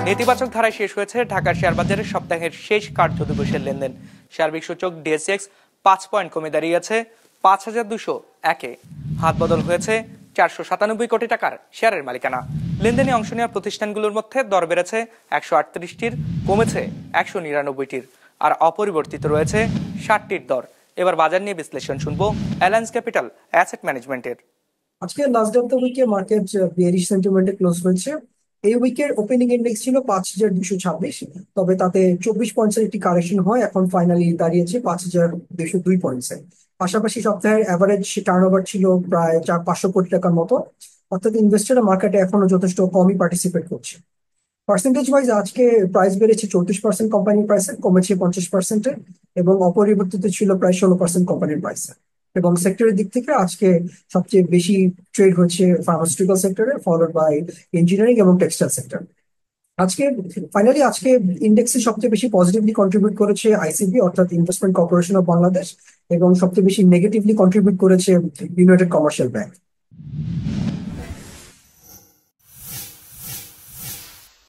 নেতিবাচক ধারায় শেষ হয়েছে ঢাকার শেয়ার বাজারের সপ্তাহের শেষ কার্য দিবসের লেনদেন। সার্বিক সূচক ডিএসএক্স 5 পয়েন্ট কমে দাঁড়িয়েছে 5201-এ। হাত বদল হয়েছে 497 কোটি টাকার শেয়ারের মালিকানা। লেনদেনে অংশ নেওয়া প্রতিষ্ঠানগুলোর মধ্যে দর বেড়েছে 138টির, কমেছে 199টির, আর অপরিবর্তিত রয়েছে 60টির দর। এবার বাজার নিয়ে বিশ্লেষণ শুনবো অ্যালায়েন্স ক্যাপিটাল অ্যাসেট ম্যানেজমেন্টের। আজকে নাসডাক উইকে মার্কেট বিয়ারিশ সেন্টিমেন্টে ক্লোজ হয়েছে। এই উইকের ওপেনিং ইন্ডেক্স ছিল 5226, তবে তাতে 24 পয়েন্টসের একটি কারেকশন হয়, এখন ফাইনালি দাঁড়িয়েছে 5202 পয়েন্টসে। পাশাপাশি সপ্তাহের অ্যাভারেজ টার্নওভার ছিল প্রায় 500 কোটি টাকার মতো, অর্থাৎ ইনভেস্টররা মার্কেটে এখনো যথেষ্ট কমই পার্টিসিপেট করছে। পার্সেন্টেজ ওয়াইজ আজকে প্রাইস বেড়েছে 34% কোম্পানির প্রাইসে, কমেছে 50%, এবং অপরিবর্তিত ছিল প্রায় 16% কোম্পানির প্রাইসে। এবং সেক্টরের দিক থেকে আজকে সবচেয়ে বেশি ট্রেড হচ্ছে ফার্মাসিউটিক্যাল সেক্টরে, ফলোড বাই ইঞ্জিনিয়ারিং এবং টেক্সটাইল সেক্টর। আজকে ইন্ডেক্সে সবচেয়ে বেশি পজিটিভলি কন্ট্রিবিউট করেছে আইসিবি, অর্থাৎ ইনভেস্টমেন্ট কর্পোরেশন অফ বাংলাদেশ, এবং সবচেয়ে বেশি নেগেটিভলি কন্ট্রিবিউট করেছে ইউনাইটেড কমার্শিয়াল ব্যাংক।